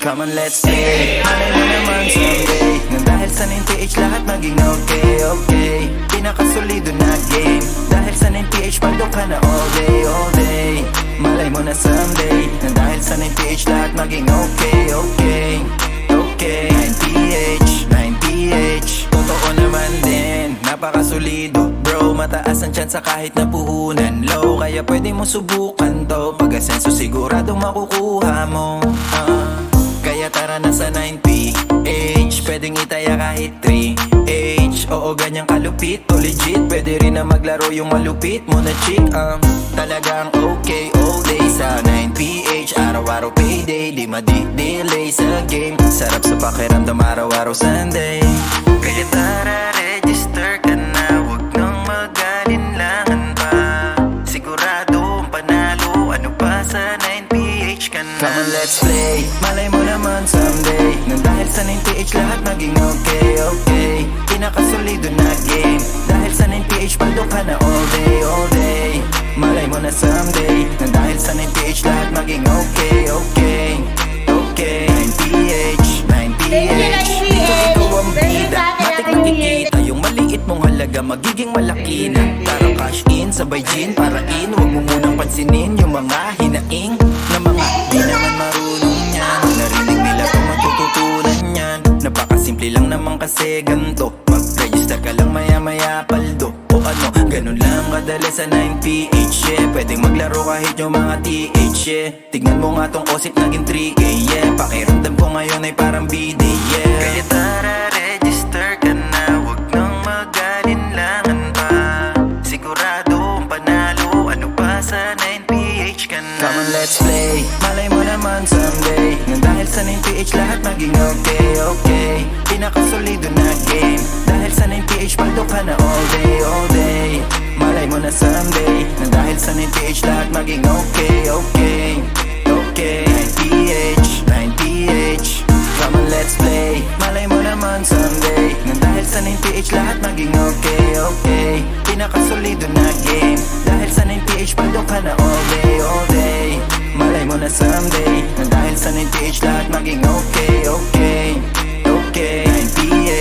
Come on, let's play. Malay mo naman someday nang dahil sa 9PH lahat maging okay, okay. Pinakasolido na game dahil sa 9PH pagdok ka na all day, all day. Malay mo na someday nang dahil sa 9PH lahat maging okay, okay, okay. 9PH, 9PH, totoo naman din, napakasolido bro. Mataas ang chance kahit na puhunan low, kaya pwede mo subukan to. Pag-asenso siguradong makukuha mo. Kaya tara na sa 9PH, pwedeng itaya kahit 3H. Oo, ganyang kalupit, to legit. Pwede rin na maglaro yung malupit mo na chick. Talagang okay all day sa 9PH. Araw-araw payday, di madi-delay sa game. Sarap sa pakiramdam araw-araw Sunday. Kaya tara, register ka na, wag nang mag-alinlangan pa. Siguradong panalo, ano pa sa 9PH ka na. Come on, let's play. Malay mo naman someday nang dahil sa 9PH lahat maging okay, okay. Pinakasolido na game dahil sa 9PH paldok ka na all day, all day. Malay mo na someday nang dahil sa 9PH lahat maging okay, okay, okay. 9PH, 9PH, dito ikaw ang bida. Matik nakikita yung maliit mong halaga magiging malaki na. Tara cash in, sabay gin, para in. Huwag mo munang pansinin yung mga hinaing na mga di naman marunong yan. Narinig nila kung matututunan yan. Napakasimple lang naman kasi ganto. Mag-register ka lang maya-maya paldo. O ano, ganun lang kadali sa 9PH, yeah. Pwedeng maglaro kahit yung mga TH, yeah. Tignan mo nga tong osip naging 3K, yeah. Pakiramdam ko ngayon ay parang BD, yeah. Kaya tara, register ka na, wag nang mag-alinlangan pa. Siguradong panalo, ano pa sa 9PH ka na. Come on, let's play. Malay mo naman someday nang dahil sa 9PH lahat maging okay, okay. Pinakasolido na game dahil sa 9PH paldok ka na all day, all day. Malay mo na someday nang dahil sa 9PH lahat maging okay, okay, okay. 9PH, 9PH, come on, let's play. Malay mo naman someday nang dahil sa 9PH lahat maging okay, okay. Pinakasolido na game dahil sa 9PH paldok ka na all day, all day. Malay mo na someday nang dahil sa 9PH lahat maging okay, okay.